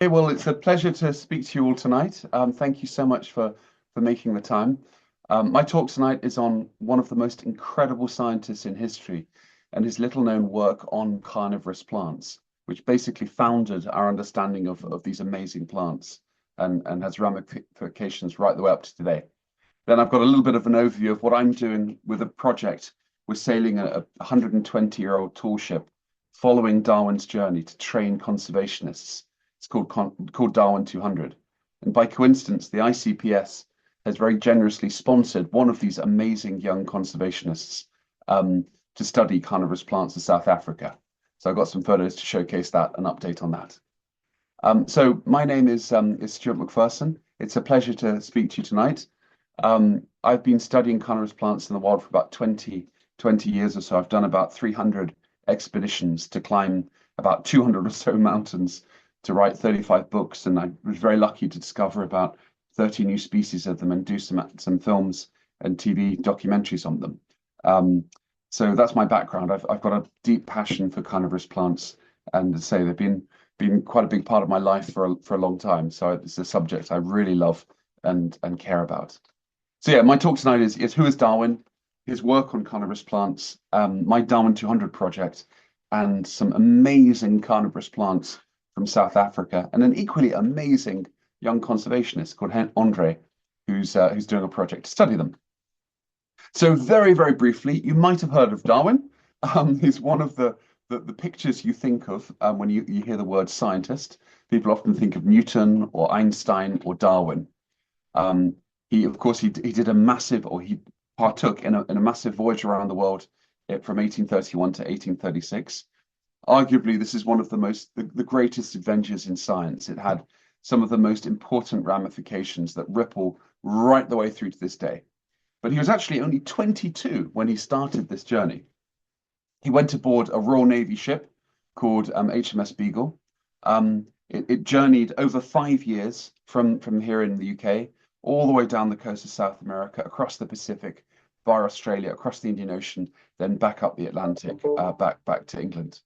Hey, well, it's a pleasure to speak to you all tonight. Thank you so much for making the time. My talk tonight is on one of the most incredible scientists in history and his little-known work on carnivorous plants, which basically founded our understanding of these amazing plants and has ramifications right the way up to today. Then I've got a little bit of an overview of what I'm doing with a project. We're sailing a 120-year-old tall ship following Darwin's journey to train conservationists. It's called Darwin200. And by coincidence, the ICPS has very generously sponsored one of these amazing young conservationists to study carnivorous plants in South Africa. So I've got some photos to showcase that, an update on that. So my name is Stewart McPherson. It's a pleasure to speak to you tonight. I've been studying carnivorous plants in the wild for about 20 years or so. I've done about 300 expeditions to climb about 200 or so mountains to write 35 books, and I was very lucky to discover about 30 new species of them and do some films and TV documentaries on them. So that's my background. I've got a deep passion for carnivorous plants, and to say they've been quite a big part of my life for a long time. So it's a subject I really love and care about. So yeah, my talk tonight is who is Darwin, his work on carnivorous plants, my Darwin200 project, and some amazing carnivorous plants from South Africa, and an equally amazing young conservationist called Andre, who's doing a project to study them. So very briefly, you might have heard of Darwin. He's one of the pictures you think of when you hear the word scientist. People often think of Newton or Einstein or Darwin. Um, of course, he did a massive, or he partook in a massive voyage around the world from 1831 to 1836. Arguably, this is one of the greatest adventures in science. It had some of the most important ramifications that ripple right the way through to this day. But he was actually only 22 when he started this journey. He went aboard a Royal Navy ship called HMS Beagle. It journeyed over 5 years from here in the UK all the way down the coast of South America, across the Pacific, via Australia, across the Indian Ocean, then back up the Atlantic, back to England.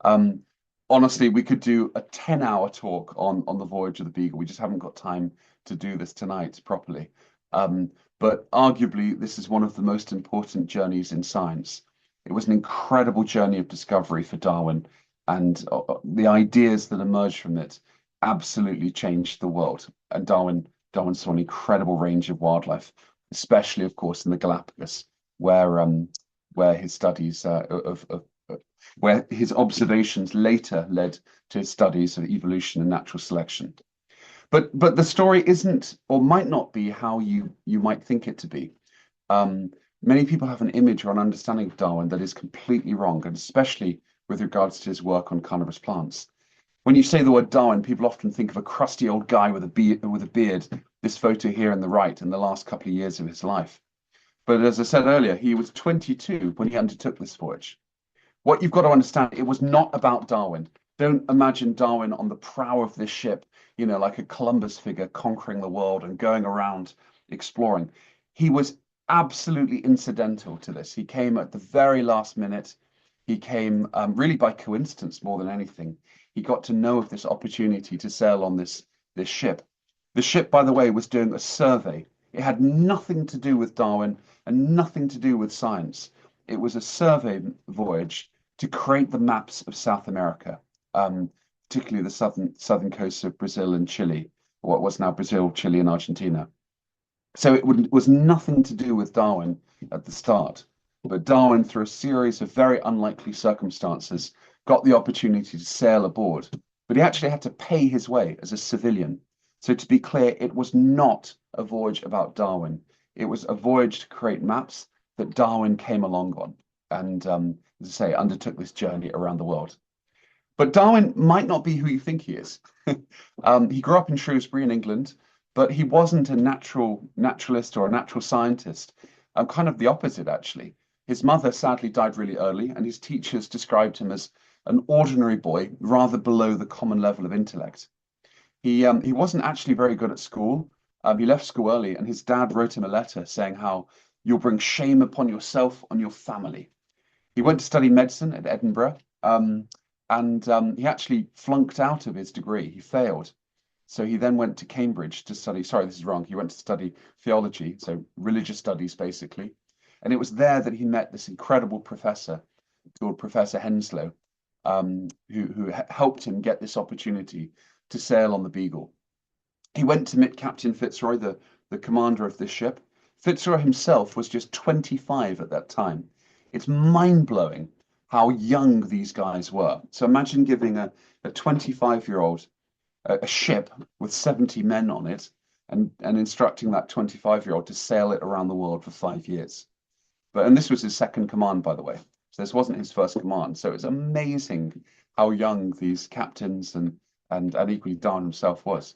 Um, Honestly, we could do a 10-hour talk on the voyage of the Beagle. We just haven't got time to do this tonight properly. But arguably, this is one of the most important journeys in science. It was an incredible journey of discovery for Darwin, and the ideas that emerged from it absolutely changed the world. And Darwin saw an incredible range of wildlife, especially, of course, in the Galapagos, where his studies where his observations later led to his studies of evolution and natural selection. But the story isn't, or might not be, how you might think it to be. Many people have an image or an understanding of Darwin that is completely wrong, and especially with regards to his work on carnivorous plants. When you say the word Darwin, people often think of a crusty old guy with a beard, this photo here on the right, in the last couple of years of his life. But as I said earlier, he was 22 when he undertook this voyage. What you've got to understand, it was not about Darwin. Don't imagine Darwin on the prow of this ship, like a Columbus figure conquering the world and going around exploring. He was absolutely incidental to this. He came at the very last minute. He came really by coincidence more than anything. He got to know of this opportunity to sail on this ship. The ship, by the way, was doing a survey. It had nothing to do with Darwin and nothing to do with science. It was a survey voyage to create the maps of South America, particularly the southern coasts of Brazil and Chile, or what was now Brazil, Chile, and Argentina. So it was nothing to do with Darwin at the start, but Darwin, through a series of very unlikely circumstances, got the opportunity to sail aboard. But he actually had to pay his way as a civilian. So to be clear, it was not a voyage about Darwin. It was a voyage to create maps that Darwin came along on, and as I say, undertook this journey around the world. But Darwin might not be who you think he is. He grew up in Shrewsbury in England, but he wasn't a naturalist or a natural scientist. Kind of the opposite, actually. His mother sadly died really early, and his teachers described him as an ordinary boy, rather below the common level of intellect. He wasn't actually very good at school. He left school early, and his dad wrote him a letter saying how you'll bring shame upon yourself and your family. He went to study medicine at Edinburgh, and he actually flunked out of his degree. He failed. So he then went to Cambridge to study. Sorry, this is wrong. He went to study theology, so religious studies, basically. And it was there that he met this incredible professor called Professor Henslow, who helped him get this opportunity to sail on the Beagle. He went to meet Captain Fitzroy, the commander of this ship. Fitzroy himself was just 25 at that time. It's mind-blowing how young these guys were. So imagine giving a 25-year-old a ship with 70 men on it and instructing that 25-year-old to sail it around the world for 5 years. And this was his second command, by the way. So this wasn't his first command. So it's amazing how young these captains and equally Darwin himself was.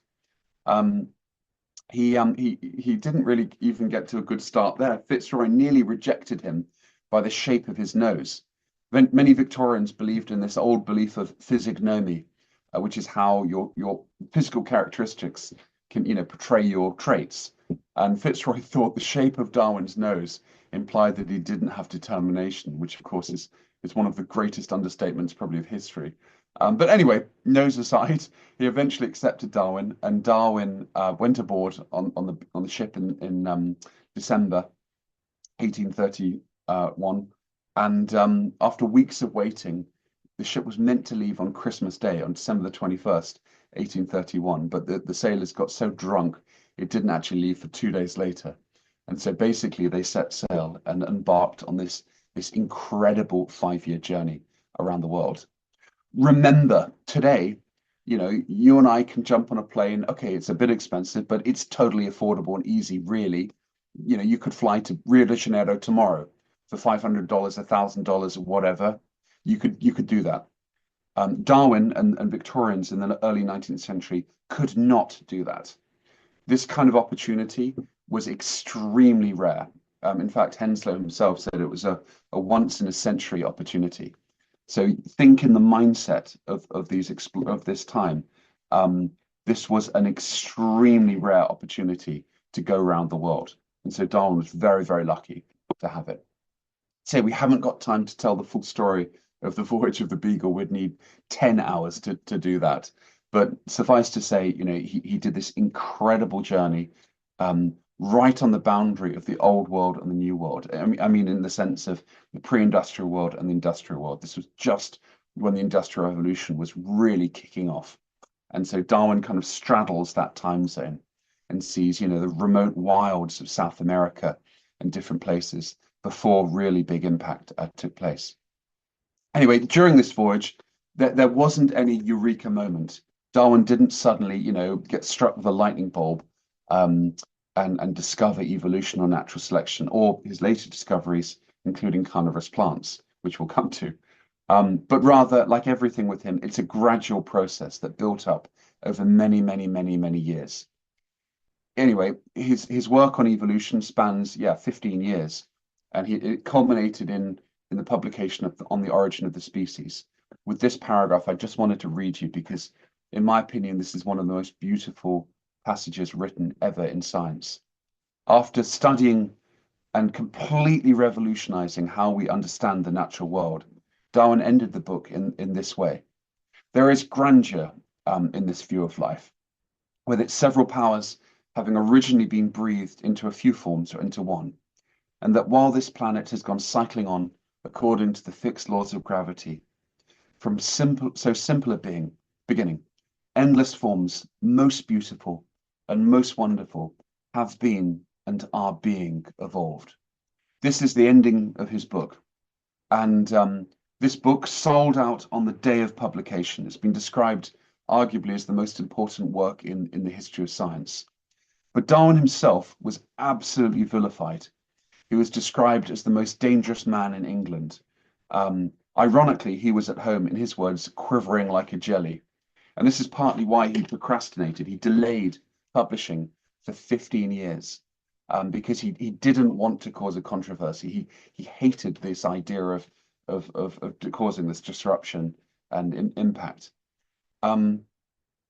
He didn't really even get to a good start there. Fitzroy nearly rejected him by the shape of his nose. Many Victorians believed in this old belief of physiognomy, which is how your physical characteristics can, portray your traits. And Fitzroy thought the shape of Darwin's nose implied that he didn't have determination, which of course is one of the greatest understatements probably of history. But anyway, nose aside, he eventually accepted Darwin, and Darwin went aboard on the ship in December 1831. And after weeks of waiting, the ship was meant to leave on Christmas Day, on December the 21st, 1831. But the sailors got so drunk, it didn't actually leave for 2 days later. And so basically they set sail and embarked on this incredible 5-year journey around the world. Remember, today, you and I can jump on a plane. Okay, it's a bit expensive, but it's totally affordable and easy, really. You could fly to Rio de Janeiro tomorrow for $500, $1,000, or whatever. You could do that. Darwin and Victorians in the early 19th century could not do that. This kind of opportunity was extremely rare. In fact, Henslow himself said it was a once in a century opportunity. So think in the mindset of this time. This was an extremely rare opportunity to go around the world. And so Darwin was very, very lucky to have it. So we haven't got time to tell the full story of the voyage of the Beagle. We'd need 10 hours to do that. But suffice to say, he did this incredible journey right on the boundary of the old world and the new world. I mean, in the sense of the pre-industrial world and the industrial world. This was just when the Industrial Revolution was really kicking off. And so Darwin kind of straddles that time zone and sees, the remote wilds of South America and different places before really big impact took place. Anyway, during this voyage, there wasn't any eureka moment. Darwin didn't suddenly, get struck with a lightning bulb and discover evolution or natural selection, or his later discoveries, including carnivorous plants, which we'll come to. But rather, like everything with him, it's a gradual process that built up over many, many, many, many years. Anyway, his work on evolution spans, 15 years, and it culminated in the publication of On the Origin of the Species. With this paragraph, I just wanted to read you because, in my opinion, this is one of the most beautiful passages written ever in science. After studying and completely revolutionizing how we understand the natural world, Darwin ended the book in this way. There is grandeur in this view of life, with its several powers having originally been breathed into a few forms or into one, and that while this planet has gone cycling on according to the fixed laws of gravity, from simple a beginning, endless forms, most beautiful and most wonderful, have been and are being evolved. This is the ending of his book. And this book sold out on the day of publication. It's been described arguably as the most important work in the history of science. But Darwin himself was absolutely vilified. He was described as the most dangerous man in England. Ironically, he was at home, in his words, quivering like a jelly. And this is partly why he procrastinated. He delayed publishing for 15 years because he didn't want to cause a controversy. He hated this idea of causing this disruption and impact.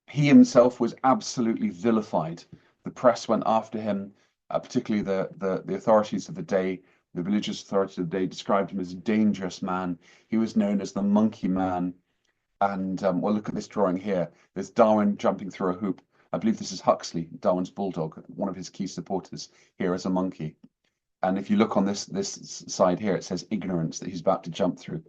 He himself was absolutely vilified. The press went after him, particularly the authorities of the day. The religious authorities of the day described him as a dangerous man. He was known as the monkey man. And well, look at this drawing here. There's Darwin jumping through a hoop. I believe this is Huxley, Darwin's bulldog, one of his key supporters here as a monkey. And if you look on this side here, it says ignorance that he's about to jump through,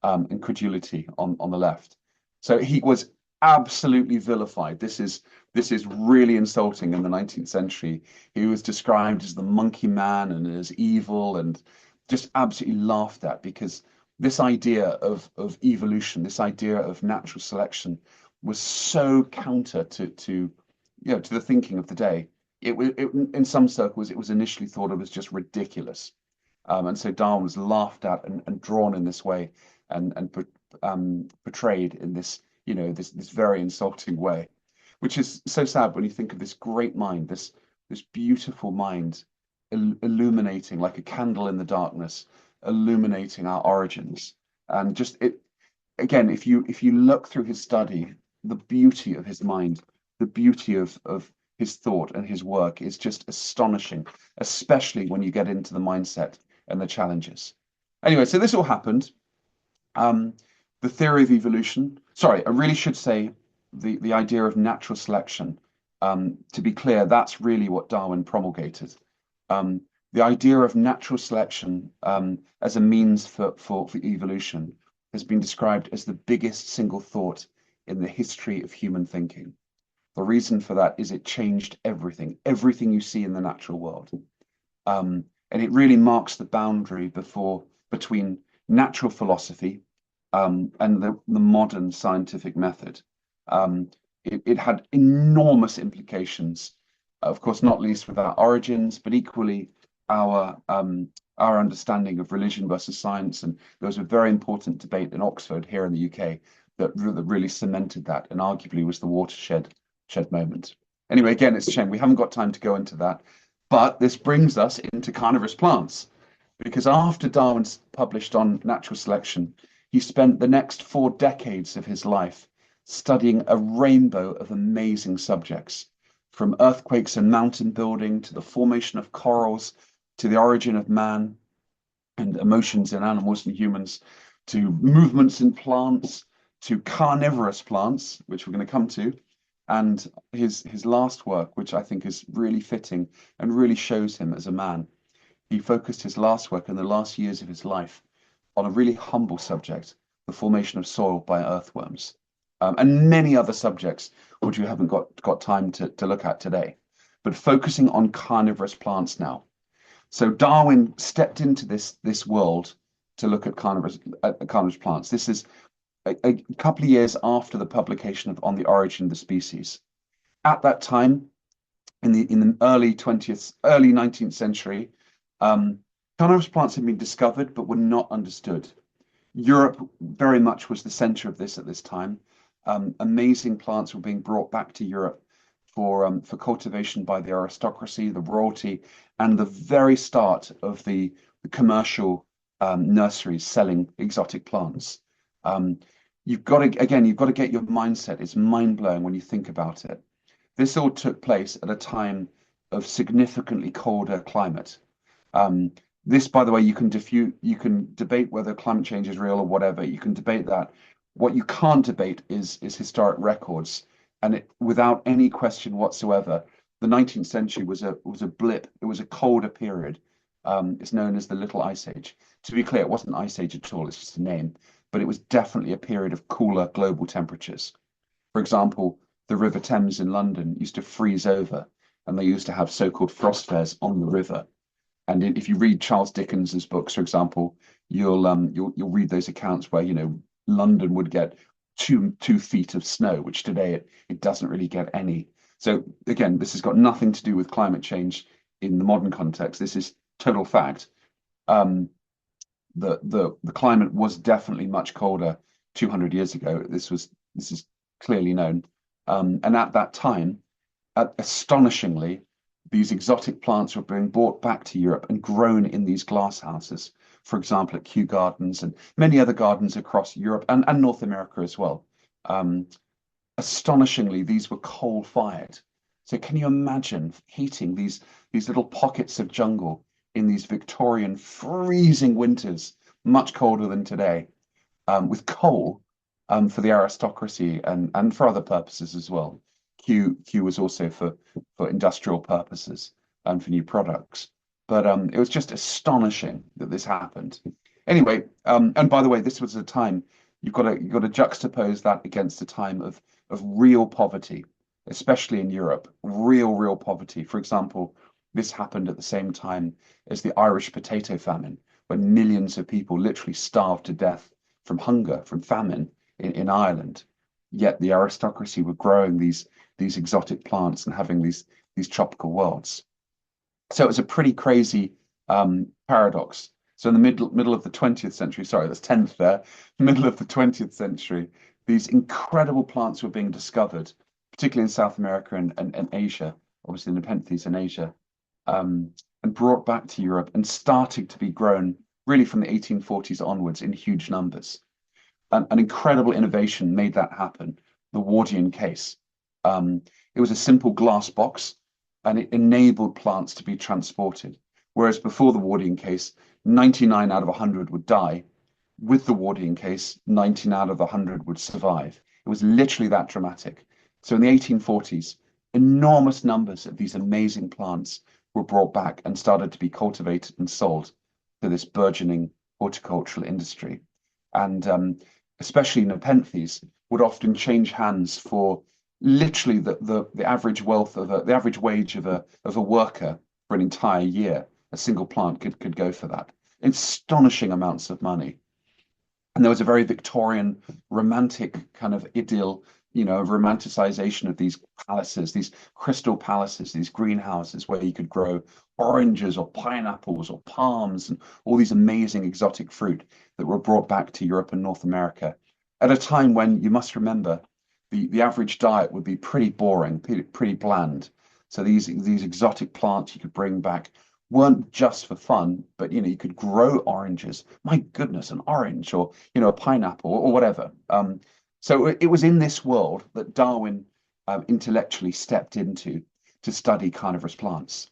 and credulity on the left. So he was absolutely vilified. This is really insulting in the 19th century. He was described as the monkey man and as evil and just absolutely laughed at, because this idea of evolution, this idea of natural selection, was so counter to the thinking of the day. It in some circles it was initially thought of as just ridiculous, and so Darwin was laughed at and drawn in this way and portrayed in this this very insulting way, which is so sad when you think of this great mind, this beautiful mind, illuminating like a candle in the darkness, illuminating our origins. And just it again, if you look through his study, the beauty of his mind, the beauty of his thought and his work is just astonishing, especially when you get into the mindset and the challenges. Anyway, so this all happened. The theory of evolution, sorry, I really should say the idea of natural selection. To be clear, that's really what Darwin promulgated. The idea of natural selection as a means for evolution has been described as the biggest single thought in the history of human thinking. The reason for that is it changed everything you see in the natural world. And it really marks the boundary between natural philosophy and the modern scientific method. It had enormous implications, of course, not least with our origins, but equally our understanding of religion versus science. And there was a very important debate in Oxford here in the UK that really cemented that, and arguably was the watershed moment. Anyway, again, it's a shame we haven't got time to go into that, but this brings us into carnivorous plants, because after Darwin's published on natural selection, he spent the next 4 decades of his life studying a rainbow of amazing subjects, from earthquakes and mountain building to the formation of corals, to the origin of man and emotions in animals and humans, to movements in plants, to carnivorous plants, which we're going to come to, and his last work, which I think is really fitting and really shows him as a man. He focused his last work in the last years of his life on a really humble subject, the formation of soil by earthworms, and many other subjects which we haven't got time to look at today, but focusing on carnivorous plants now. So Darwin stepped into this world to look at carnivorous plants. This is a couple of years after the publication of On the Origin of the Species. At that time, in the early 19th century, carnivorous plants had been discovered but were not understood. Europe very much was the center of this at this time. Amazing plants were being brought back to Europe for cultivation by the aristocracy, the royalty, and the very start of the commercial nurseries selling exotic plants. You've got to get your mindset. It's mind-blowing when you think about it. This all took place at a time of significantly colder climate. This, by the way, you can debate whether climate change is real or whatever. You can debate that. What you can't debate is historic records. And without any question whatsoever, the 19th century was a blip. It was a colder period. It's known as the Little Ice Age. To be clear, it wasn't an ice age at all. It's just a name. But it was definitely a period of cooler global temperatures. For example, the River Thames in London used to freeze over, and they used to have so-called frost fairs on the river. And if you read Charles Dickens's books, for example, you'll read those accounts where London would get 2 feet of snow, which today it doesn't really get any. So again, this has got nothing to do with climate change in the modern context. This is total fact. The climate was definitely much colder 200 years ago. This is clearly known. And at that time, astonishingly, these exotic plants were being brought back to Europe and grown in these glass houses, for example, at Kew Gardens and many other gardens across Europe and North America as well. Astonishingly, these were coal-fired. So can you imagine heating these little pockets of jungle in these Victorian freezing winters, much colder than today, with coal? for the aristocracy and for other purposes as well. Q was also for industrial purposes and for new products. But it was just astonishing that this happened. Anyway, and by the way, this was a time you've got to juxtapose that against a time of real poverty, especially in Europe, real poverty. For example, this happened at the same time as the Irish potato famine, when millions of people literally starved to death from hunger, from famine in Ireland. Yet the aristocracy were growing these exotic plants and having these tropical worlds. So it was a pretty crazy paradox. So in the middle of the 20th century, sorry, that's 10th there, middle of the 20th century, these incredible plants were being discovered, particularly in South America and Asia, obviously the Nepenthes in Asia, and brought back to Europe and starting to be grown really from the 1840s onwards in huge numbers. An incredible innovation made that happen, the Wardian case. It was a simple glass box and it enabled plants to be transported. Whereas before the Wardian case, 99 out of 100 would die. With the Wardian case, 19 out of 100 would survive. It was literally that dramatic. So in the 1840s, enormous numbers of these amazing plants were brought back and started to be cultivated and sold to this burgeoning horticultural industry. And especially Nepenthes would often change hands for literally the average wealth of the average wage of a worker for an entire year. A single plant could go for that. Astonishing amounts of money. And there was a very Victorian romantic kind of idyll, romanticization of these palaces, these crystal palaces, these greenhouses where you could grow oranges or pineapples or palms and all these amazing exotic fruit that were brought back to Europe and North America at a time when, you must remember, the average diet would be pretty boring, pretty bland. So these exotic plants you could bring back weren't just for fun, but you could grow oranges. My goodness, an orange or a pineapple or whatever. So it was in this world that Darwin intellectually stepped into to study carnivorous plants.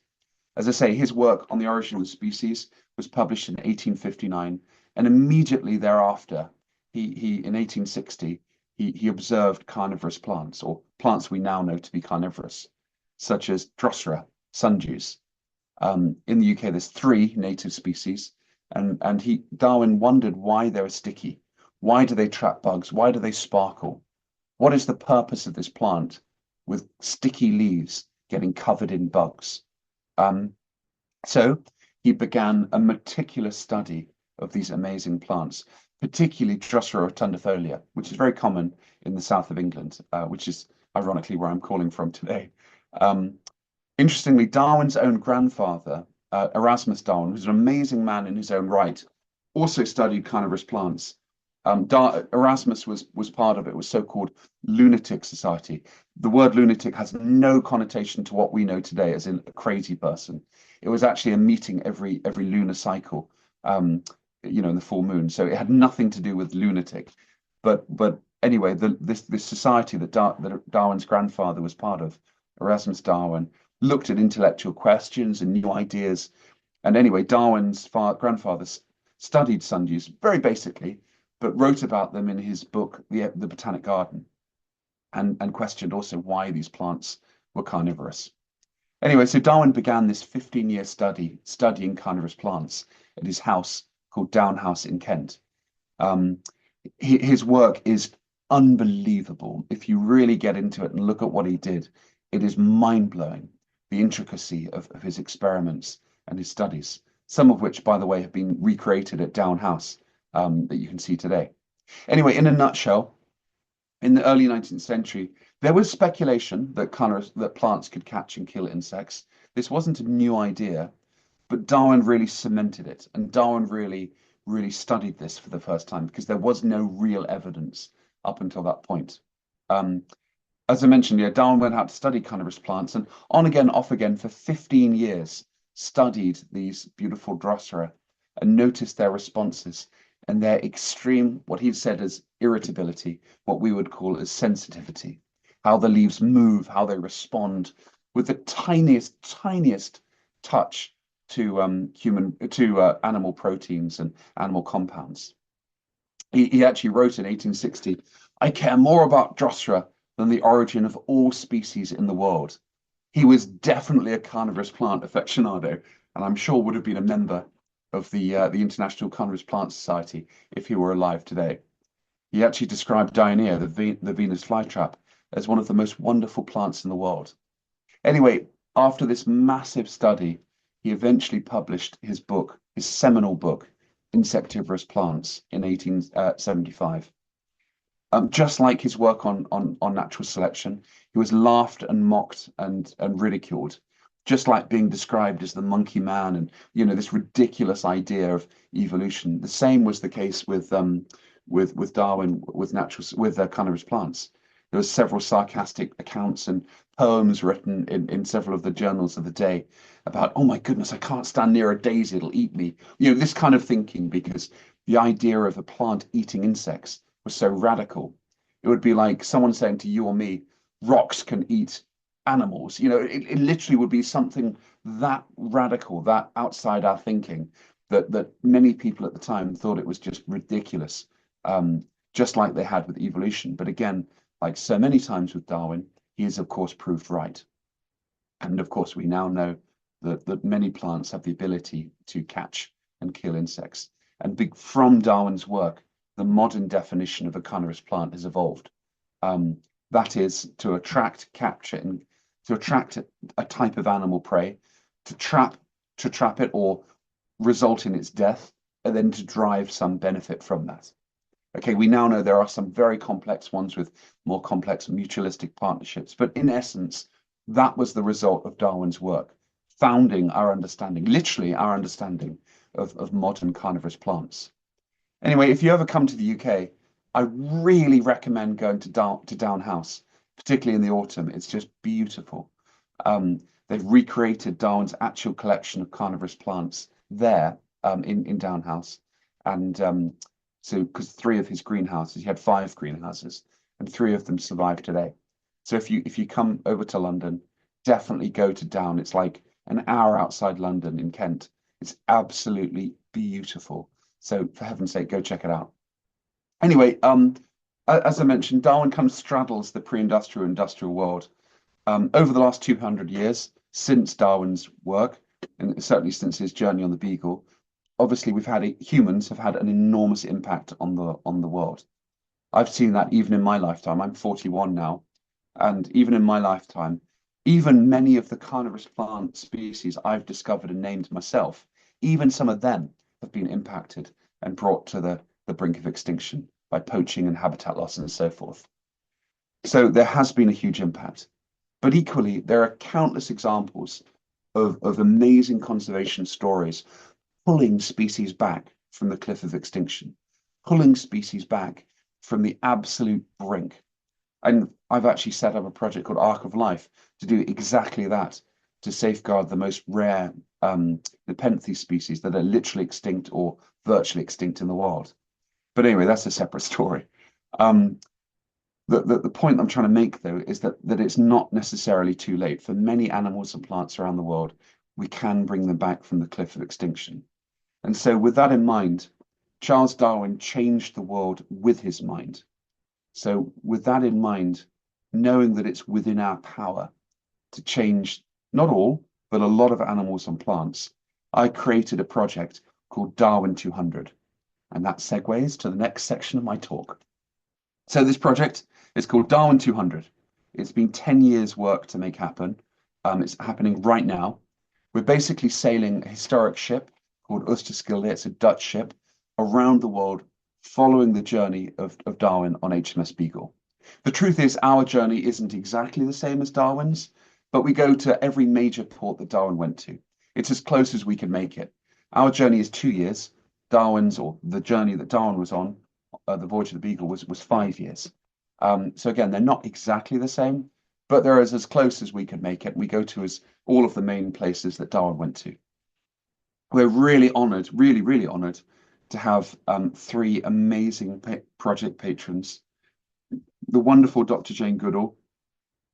As I say, his work on the origin of the species was published in 1859, and immediately thereafter, he in 1860 he observed carnivorous plants, or plants we now know to be carnivorous, such as Drosera, sundews. In the UK, there's 3 native species, and Darwin wondered why they were sticky. Why do they trap bugs? Why do they sparkle? What is the purpose of this plant with sticky leaves getting covered in bugs? So he began a meticulous study of these amazing plants, particularly Drosera rotundifolia, which is very common in the south of England, which is ironically where I'm calling from today. Interestingly, Darwin's own grandfather, Erasmus Darwin, who's an amazing man in his own right, also studied carnivorous plants. Erasmus was part of it, was so-called lunatic society. The word lunatic has no connotation to what we know today, as in a crazy person. It was actually a meeting every lunar cycle, in the full moon. So it had nothing to do with lunatic. But anyway, this society that Darwin's grandfather was part of, Erasmus Darwin, looked at intellectual questions and new ideas. And anyway, Darwin's grandfather studied sundews very basically, but wrote about them in his book, The Botanic Garden, and questioned also why these plants were carnivorous. Anyway, so Darwin began this 15-year studying carnivorous plants at his house called Down House in Kent. His work is unbelievable. If you really get into it and look at what he did, it is mind-blowing, the intricacy of his experiments and his studies, some of which, by the way, have been recreated at Down House that you can see today. Anyway, in a nutshell, in the early 19th century, there was speculation that plants could catch and kill insects. This wasn't a new idea, but Darwin really cemented it, and Darwin really studied this for the first time because there was no real evidence up until that point. As I mentioned, Darwin went out to study carnivorous plants and on again, off again for 15 years, studied these beautiful Drosera and noticed their responses and their extreme, what he said as irritability, what we would call as sensitivity, how the leaves move, how they respond with the tiniest touch to animal proteins and animal compounds. He actually wrote in 1860, I care more about Drosera than the origin of all species in the world. He was definitely a carnivorous plant aficionado, and I'm sure would have been a member of the International Carnivorous Plant Society if he were alive today. He actually described Dionea, the Venus flytrap, as one of the most wonderful plants in the world. Anyway, after this massive study, he eventually published his book, his seminal book, Insectivorous Plants, in 1875. Just like his work on natural selection, he was laughed and mocked and ridiculed, just like being described as the monkey man and this ridiculous idea of evolution. The same was the case with Darwin with carnivorous plants. There were several sarcastic accounts and poems written in several of the journals of the day about, oh my goodness, I can't stand near a daisy, it'll eat me. This kind of thinking, because the idea of a plant eating insects was so radical. It would be like someone saying to you or me, rocks can eat animals. It literally would be something that radical, that outside our thinking, that many people at the time thought it was just ridiculous, just like they had with evolution. But again, like so many times with Darwin, he is, of course, proved right. And of course, we now know that many plants have the ability to catch and kill insects. And from Darwin's work, the modern definition of a carnivorous plant has evolved. That is to attract, capture, and to attract a type of animal prey, to trap it or result in its death, and then to drive some benefit from that. Okay, we now know there are some very complex ones with more complex mutualistic partnerships, but in essence, that was the result of Darwin's work, founding our understanding, literally our understanding of modern carnivorous plants. Anyway, if you ever come to the UK, I really recommend going to Down House, particularly in the autumn. It's just beautiful. They've recreated Darwin's actual collection of carnivorous plants there in Down House. And so, because 3 of his greenhouses, he had 5 greenhouses, and 3 of them survive today. So if you come over to London, definitely go to Down. It's like an hour outside London in Kent. It's absolutely beautiful. So for heaven's sake, go check it out. Anyway, as I mentioned, Darwin kind of straddles the pre-industrial industrial world. Over the last 200 years, since Darwin's work, and certainly since his journey on the Beagle, obviously humans have had an enormous impact on the world. I've seen that even in my lifetime. I'm 41 now, and even in my lifetime, even many of the carnivorous plant species I've discovered and named myself, even some of them have been impacted and brought to the brink of extinction by poaching and habitat loss and so forth. So there has been a huge impact. But equally, there are countless examples of amazing conservation stories pulling species back from the cliff of extinction, pulling species back from the absolute brink. And I've actually set up a project called Ark of Life to do exactly that, to safeguard the most rare nepenthes species that are literally extinct or virtually extinct in the world. But anyway, that's a separate story. The point I'm trying to make, though, is that it's not necessarily too late. For many animals and plants around the world, we can bring them back from the cliff of extinction. And so with that in mind, Charles Darwin changed the world with his mind. So with that in mind, knowing that it's within our power to change not all, but a lot of animals and plants, I created a project called DARWIN200. And that segues to the next section of my talk. So this project is called DARWIN200. It's been 10 years work to make happen. It's happening right now. We're basically sailing a historic ship called Oosterschelde. It's a Dutch ship around the world, following the journey of Darwin on HMS Beagle. The truth is, our journey isn't exactly the same as Darwin's, but we go to every major port that Darwin went to. It's as close as we can make it. Our journey is 2 years. Darwin's, or the journey that Darwin was on, the voyage of the Beagle, was 5 years. So again, they're not exactly the same, but they're as close as we can make it. We go to all of the main places that Darwin went to. We're really honoured, really, really honoured to have 3 amazing project patrons. The wonderful Dr. Jane Goodall,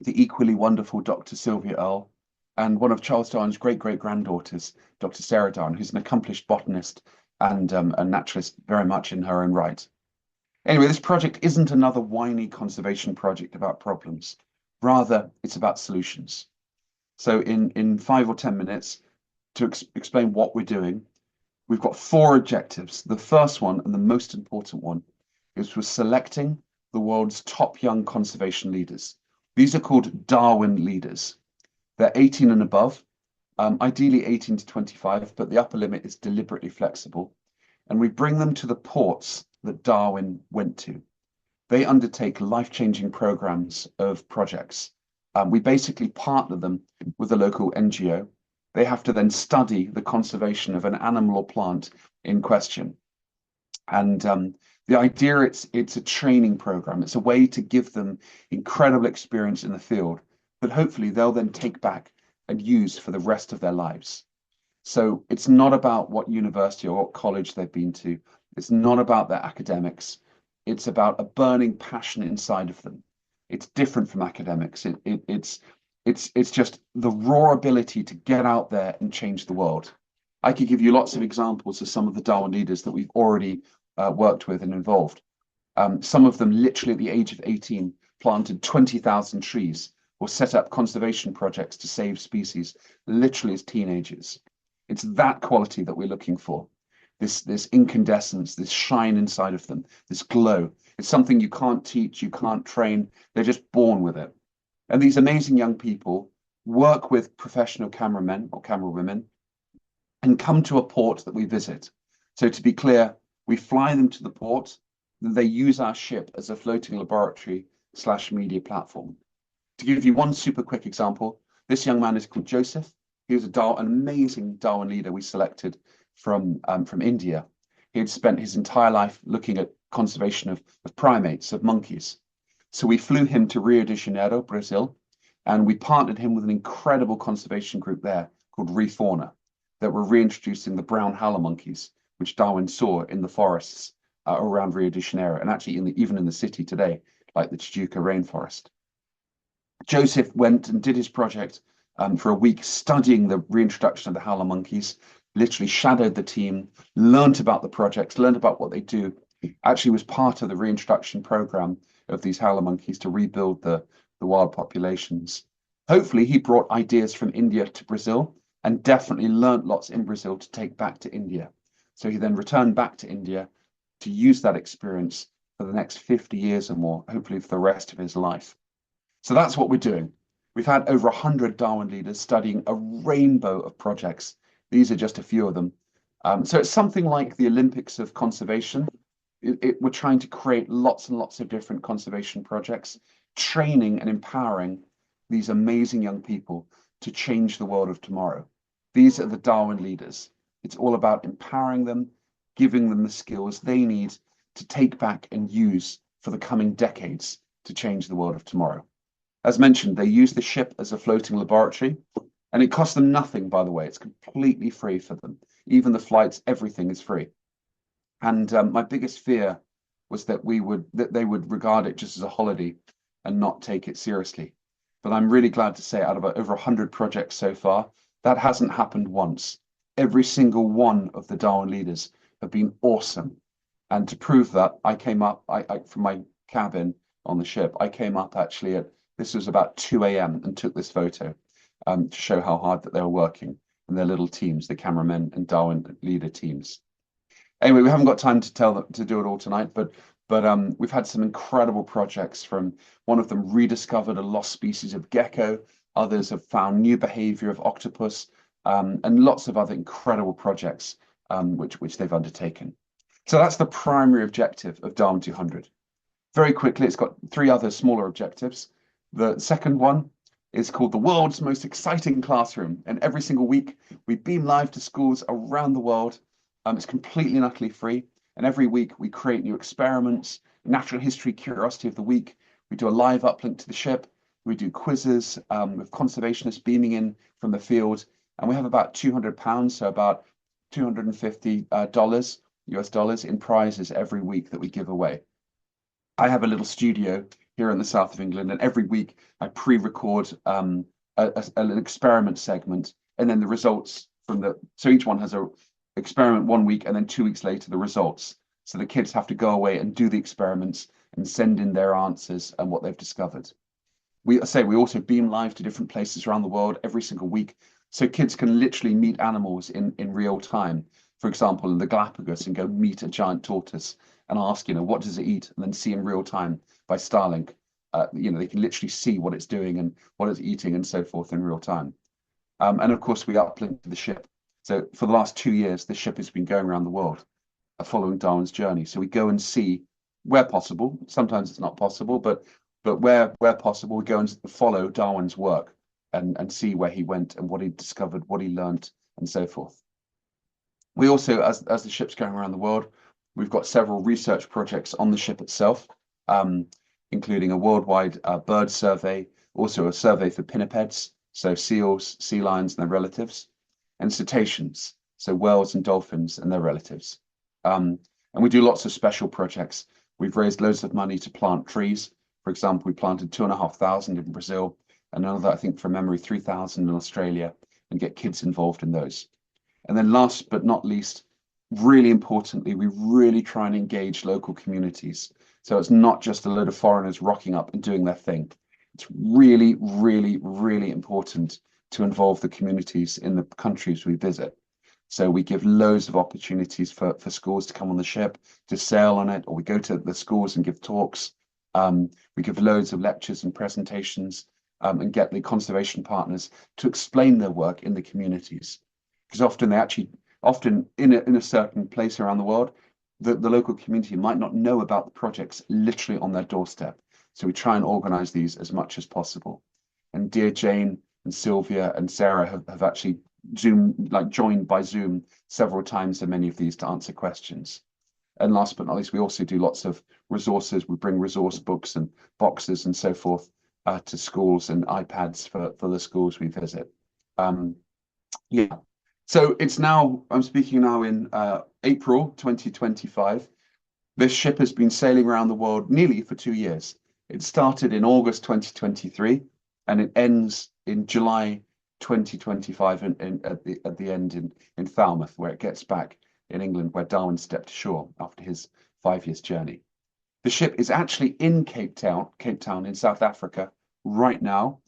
the equally wonderful Dr. Sylvia Earle, and one of Charles Darwin's great-great-granddaughters, Dr. Sarah Darwin, who's an accomplished botanist and a naturalist very much in her own right. Anyway, this project isn't another whiny conservation project about problems. Rather, it's about solutions. So in 5 or 10 minutes, to explain what we're doing, we've got 4 objectives. The first one, and the most important one, is we're selecting the world's top young conservation leaders. These are called Darwin leaders. They're 18 and above, ideally 18 to 25, but the upper limit is deliberately flexible. And we bring them to the ports that Darwin went to. They undertake life-changing programs of projects. We basically partner them with a local NGO. They have to then study the conservation of an animal or plant in question. And the idea, it's a training program. It's a way to give them incredible experience in the field that hopefully they'll then take back and use for the rest of their lives. So it's not about what university or what college they've been to. It's not about their academics. It's about a burning passion inside of them. It's different from academics. It's just the raw ability to get out there and change the world. I could give you lots of examples of some of the Darwin leaders that we've already worked with and involved. Some of them literally at the age of 18 planted 20,000 trees or set up conservation projects to save species literally as teenagers. It's that quality that we're looking for. This incandescence, this shine inside of them, this glow. It's something you can't teach, you can't train. They're just born with it. And these amazing young people work with professional cameramen or camerawomen and come to a port that we visit. So to be clear, we fly them to the port, then they use our ship as a floating laboratory/media platform. To give you one super quick example, this young man is called Joseph. He was an amazing Darwin leader we selected from India. He had spent his entire life looking at conservation of primates, of monkeys. So we flew him to Rio de Janeiro, Brazil, and we partnered him with an incredible conservation group there called Refauna that were reintroducing the brown howler monkeys, which Darwin saw in the forests around Rio de Janeiro, and actually even in the city today, like the Tijuca rainforest. Joseph went and did his project for a week, studying the reintroduction of the howler monkeys, literally shadowed the team, learned about the projects, learned about what they do, actually was part of the reintroduction program of these howler monkeys to rebuild the wild populations. Hopefully he brought ideas from India to Brazil and definitely learned lots in Brazil to take back to India. So he then returned back to India to use that experience for the next 50 years or more, hopefully for the rest of his life. So that's what we're doing. We've had over 100 Darwin leaders studying a rainbow of projects. These are just a few of them. So it's something like the Olympics of conservation. We're trying to create lots and lots of different conservation projects, training and empowering these amazing young people to change the world of tomorrow. These are the Darwin leaders. It's all about empowering them, giving them the skills they need to take back and use for the coming decades to change the world of tomorrow. As mentioned, they use the ship as a floating laboratory, and it costs them nothing, by the way. It's completely free for them. Even the flights, everything is free. And my biggest fear was that they would regard it just as a holiday and not take it seriously. But I'm really glad to say out of over 100 projects so far, that hasn't happened once. Every single one of the Darwin leaders have been awesome. And to prove that, I came up from my cabin on the ship. I came up actually this was about 2 a.m. and took this photo to show how hard that they were working and their little teams, the cameramen and Darwin leader teams. Anyway, we haven't got time to do it all tonight, but we've had some incredible projects. From one of them rediscovered a lost species of gecko, others have found new behavior of octopus, and lots of other incredible projects which they've undertaken. So that's the primary objective of DARWIN200. Very quickly, it's got 3 other smaller objectives. The second one is called the world's most exciting classroom, and every single week we beam live to schools around the world. It's completely and utterly free. And every week we create new experiments, natural history curiosity of the week. We do a live uplink to the ship. We do quizzes with conservationists beaming in from the field. And we have about £200, so about $250 US dollars in prizes every week that we give away. I have a little studio here in the south of England, and every week I pre-record an experiment segment, and then the results from so each one has a experiment 1 week, and then 2 weeks later the results. So the kids have to go away and do the experiments and send in their answers and what they've discovered. We also beam live to different places around the world every single week, so kids can literally meet animals in real time. For example, in the Galapagos, and go meet a giant tortoise and ask, what does it eat, and then see in real time by Starlink. They can literally see what it's doing and what it's eating and so forth in real time. And of course, we uplink to the ship. So for the last 2 years, the ship has been going around the world, following Darwin's journey. So we go and see where possible. Sometimes it's not possible, but where possible, we go and follow Darwin's work and see where he went and what he discovered, what he learned, and so forth. We also, as the ship's going around the world, we've got several research projects on the ship itself, including a worldwide bird survey, also a survey for pinnipeds, so seals, sea lions and their relatives, and cetaceans, so whales and dolphins and their relatives. And we do lots of special projects. We've raised loads of money to plant trees. For example, we planted 2,500 in Brazil, and another, I think from memory, 3,000 in Australia, and get kids involved in those. And then last but not least, really importantly, we really try and engage local communities. So it's not just a load of foreigners rocking up and doing their thing. It's really, really, really important to involve the communities in the countries we visit. So we give loads of opportunities for schools to come on the ship, to sail on it, or we go to the schools and give talks. We give loads of lectures and presentations, and get the conservation partners to explain their work in the communities. Because often in a certain place around the world, the local community might not know about the projects literally on their doorstep. So we try and organize these as much as possible. And dear Jane and Sylvia and Sarah have actually joined by Zoom several times in many of these to answer questions. And last but not least, we also do lots of resources. We bring resource books and boxes and so forth to schools, and iPads for the schools we visit. Yeah. So I'm speaking now in April 2025. This ship has been sailing around the world nearly for 2 years. It started in August 2023, and it ends in July 2025 at the end in Falmouth, where it gets back in England, where Darwin stepped ashore after his 5 years journey. The ship is actually in Cape Town in South Africa right now,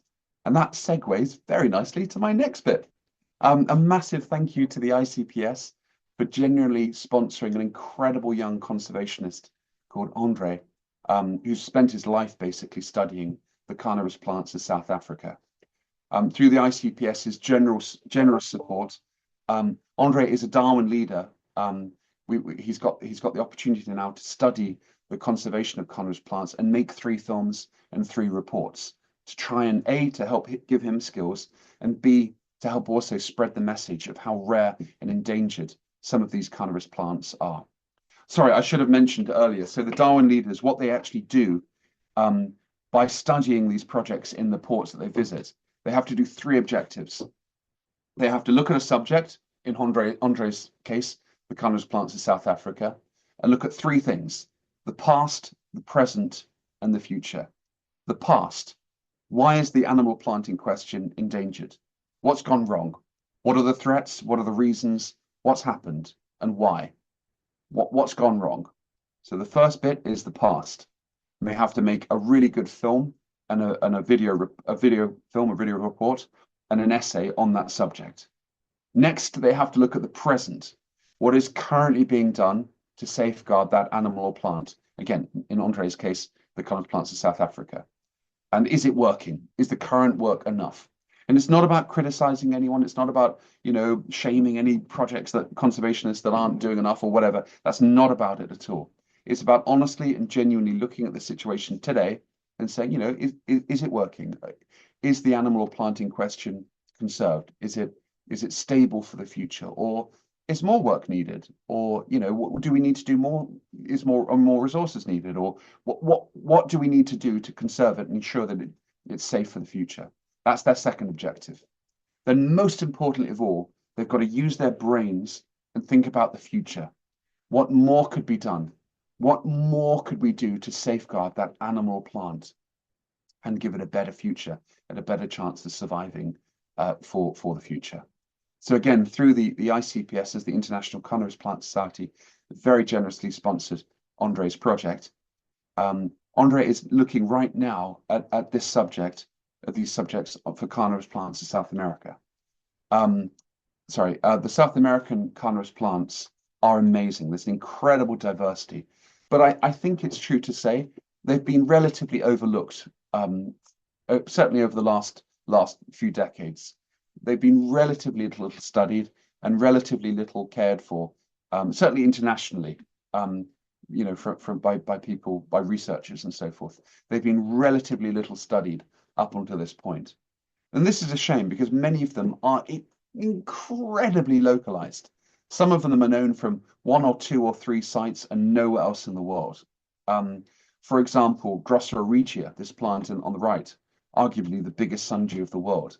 and that segues very nicely to my next bit. A massive thank you to the ICPS for genuinely sponsoring an incredible young conservationist called Andre, who spent his life basically studying the carnivorous plants of South Africa. Through the ICPS's generous support, Andre is a Darwin leader. He's got the opportunity now to study the conservation of carnivorous plants and make 3 films and 3 reports to try and A, to help give him skills, and B, to help also spread the message of how rare and endangered some of these carnivorous plants are. Sorry, I should have mentioned earlier. So the Darwin leaders, what they actually do by studying these projects in the ports that they visit, they have to do 3 objectives. They have to look at a subject, in Andre's case, the carnivorous plants of South Africa, and look at 3 things: the past, the present, and the future. The past. Why is the animal plant in question endangered? What's gone wrong? What are the threats? What are the reasons? What's happened and why? What's gone wrong? So the first bit is the past. And they have to make a really good film and a video report and an essay on that subject. Next, they have to look at the present. What is currently being done to safeguard that animal or plant? Again, in Andre's case, the carnivorous plants of South Africa. And is it working? Is the current work enough? And it's not about criticizing anyone. It's not about, shaming any projects that conservationists that aren't doing enough or whatever. That's not about it at all. It's about honestly and genuinely looking at the situation today and saying, is it working? Is the animal or plant in question conserved? Is it stable for the future? Or is more work needed? Or, do we need to do more? Is more resources needed? Or what do we need to do to conserve it and ensure that it's safe for the future? That's their second objective. Then most importantly of all, they've got to use their brains and think about the future. What more could be done? What more could we do to safeguard that animal or plant and give it a better future and a better chance of surviving for the future? So again, through the ICPS, as the International Carnivorous Plant Society, very generously sponsored Andre's project. Andre is looking right now at this subject, at these subjects for carnivorous plants in South America. The South American carnivorous plants are amazing. There's an incredible diversity, but I think it's true to say they've been relatively overlooked, certainly over the last few decades. They've been relatively little studied and relatively little cared for, certainly internationally. You know, by people, by researchers and so forth. They've been relatively little studied up until this point. And this is a shame because many of them are incredibly localized. Some of them are known from 1 or 2 or 3 sites and nowhere else in the world. For example, Drosera regia, this plant on the right, arguably the biggest sundew of the world.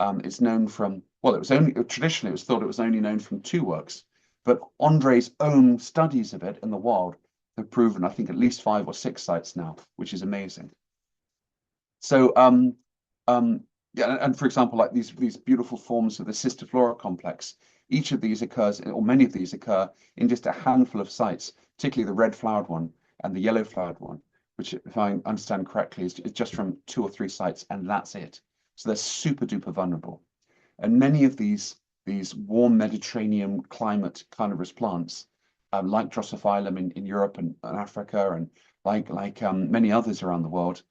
It's known from, well, traditionally it was thought it was only known from 2 works, but Andre's own studies of it in the wild have proven, I think, at least 5 or 6 sites now, which is amazing. So, yeah, and for example, like these beautiful forms of the Cistiflora complex, each of these occurs, or many of these occur in just a handful of sites, particularly the red-flowered one and the yellow-flowered one, which, if I understand correctly, is just from 2 or 3 sites, and that's it. So they're super duper vulnerable. And many of these warm Mediterranean climate carnivorous plants, like Drosophilum in Europe and Africa, and like many others around the world,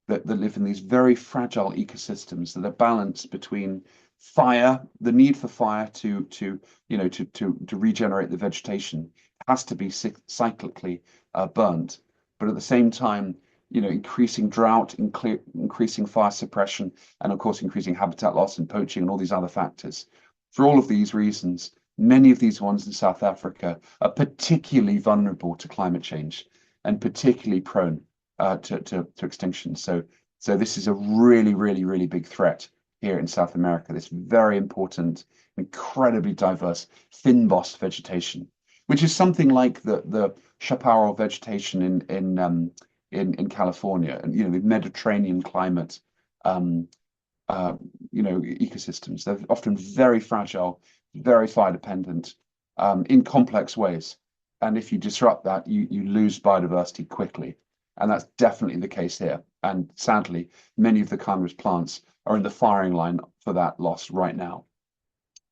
that live in these very fragile ecosystems that are balanced between fire, the need for fire to regenerate the vegetation has to be cyclically burnt, but at the same time, increasing drought, increasing fire suppression, and of course, increasing habitat loss and poaching and all these other factors. For all of these reasons, many of these ones in South Africa are particularly vulnerable to climate change and particularly prone to extinction. So this is a really, really, really big threat here in South America. This very important, incredibly diverse fynbos vegetation, which is something like the chaparral vegetation in California, and the Mediterranean climate, ecosystems. They're often very fragile, very fire dependent, in complex ways. And if you disrupt that, you lose biodiversity quickly. And that's definitely the case here. And sadly, many of the carnivorous plants are in the firing line for that loss right now.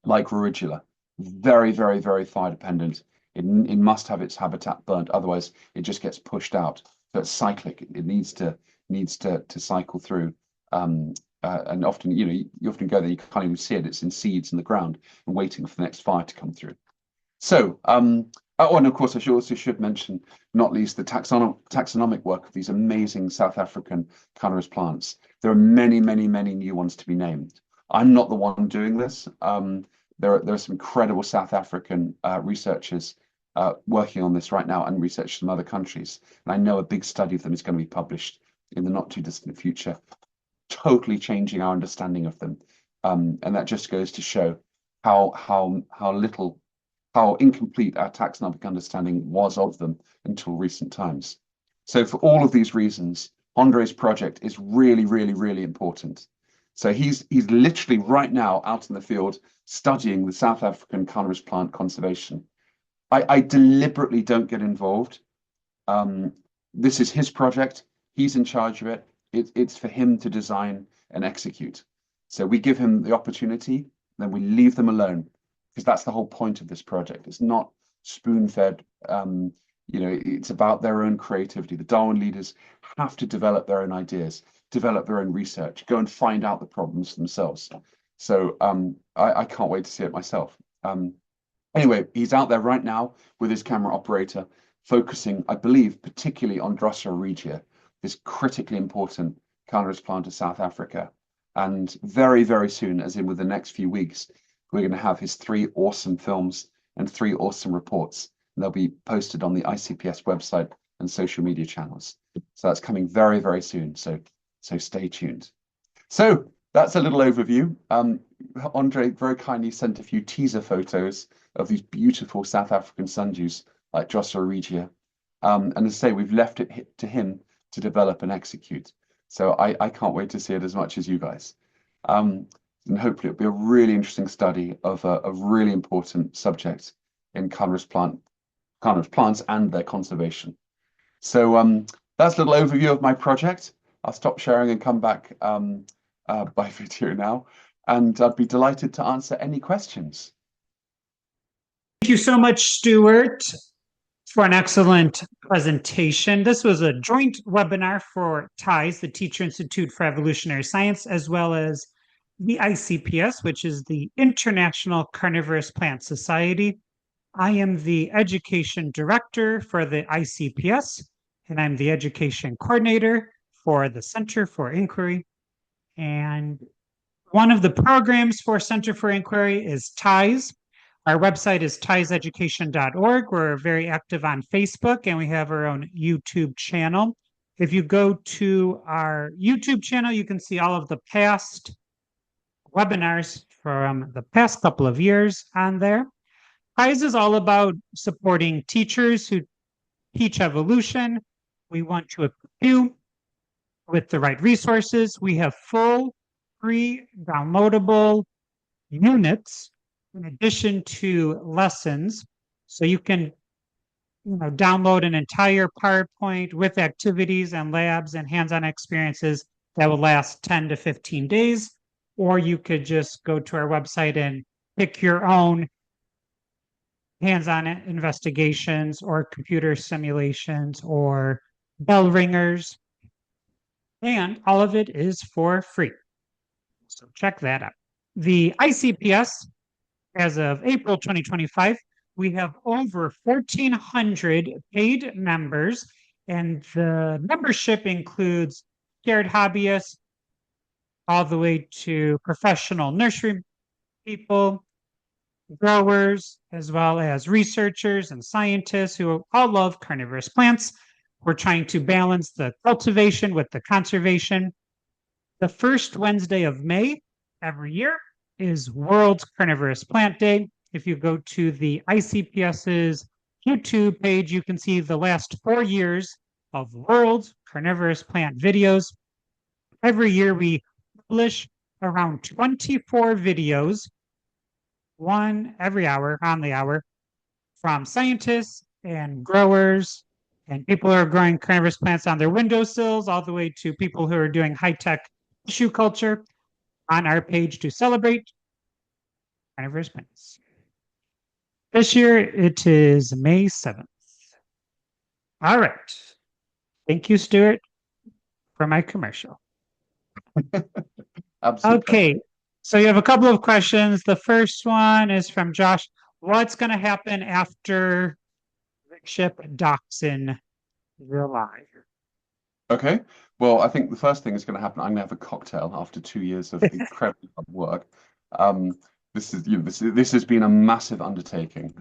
Like Ruridula, very, very, very fire dependent. It must have its habitat burnt, otherwise it just gets pushed out. So it's cyclic. It needs to cycle through. And often, you often go there, you can't even see it. It's in seeds in the ground and waiting for the next fire to come through. So, oh, and of course, I should mention, not least, the taxonomic work of these amazing South African carnivorous plants. There are many, many, many new ones to be named. I'm not the one doing this. There are some incredible South African researchers working on this right now, and researchers from other countries. And I know a big study of them is going to be published in the not too distant future, totally changing our understanding of them. And that just goes to show how incomplete our taxonomic understanding was of them until recent times. So for all of these reasons, Andre's project is really, really, really important. So he's literally right now out in the field studying the South African carnivorous plant conservation. I deliberately don't get involved. This is his project. He's in charge of it. It's for him to design and execute. So we give him the opportunity, then we leave them alone, because that's the whole point of this project. It's not spoon-fed. It's about their own creativity. The Darwin leaders have to develop their own ideas, develop their own research, go and find out the problems themselves. So I can't wait to see it myself. Anyway, he's out there right now with his camera operator, focusing, I believe, particularly on Drosera regia, this critically important carnivorous plant of South Africa. And very, very soon, as in with the next few weeks, we're going to have his 3 awesome films and 3 awesome reports. And they'll be posted on the ICPS website and social media channels. So that's coming very, very soon. So stay tuned. So that's a little overview. Andre very kindly sent a few teaser photos of these beautiful South African sundews like Drosera regia. And as I say, we've left it to him to develop and execute. So I can't wait to see it as much as you guys. and hopefully it'll be a really interesting study of a really important subject in carnivorous plants and their conservation. So that's a little overview of my project. I'll stop sharing and come back by video now, and I'd be delighted to answer any questions. Thank you so much, Stewart, for an excellent presentation. This was a joint webinar for TIES, the Teacher Institute for Evolutionary Science, as well as the ICPS, which is the International Carnivorous Plant Society. I am the education director for the ICPS, and I'm the education coordinator for the Center for Inquiry. And one of the programs for Center for Inquiry is TIES. Our website is tieseducation.org. We're very active on Facebook, and we have our own YouTube channel. If you go to our YouTube channel, you can see all of the past webinars from the past couple of years on there. TIES is all about supporting teachers who teach evolution. We want to equip you with the right resources. We have full, free, downloadable units in addition to lessons. So you can download an entire PowerPoint with activities and labs and hands-on experiences that will last 10 to 15 days. Or you could just go to our website and pick your own hands-on investigations or computer simulations or bell ringers. And all of it is for free. So check that out. The ICPS, as of April 2025, we have over 1,400 paid members, and the membership includes scared hobbyists all the way to professional nursery people, growers, as well as researchers and scientists who all love carnivorous plants. We're trying to balance the cultivation with the conservation. The first Wednesday of May every year is World Carnivorous Plant Day. If you go to the ICPS's YouTube page, you can see the last 4 years of World Carnivorous Plant videos. Every year we publish around 24 videos, one every hour, on the hour, from scientists and growers and people who are growing carnivorous plants on their windowsills, all the way to people who are doing high-tech tissue culture on our page to celebrate carnivorous plants. This year it is May 7th. All right. Thank you, Stewart, for my commercial. Absolutely. Okay, so you have a couple of questions. The first one is from Josh. What's going to happen after the ship docks in July? Okay. Well, I think the first thing is going to happen. I'm going to have a cocktail after 2 years of incredible hard work. This has been a massive undertaking.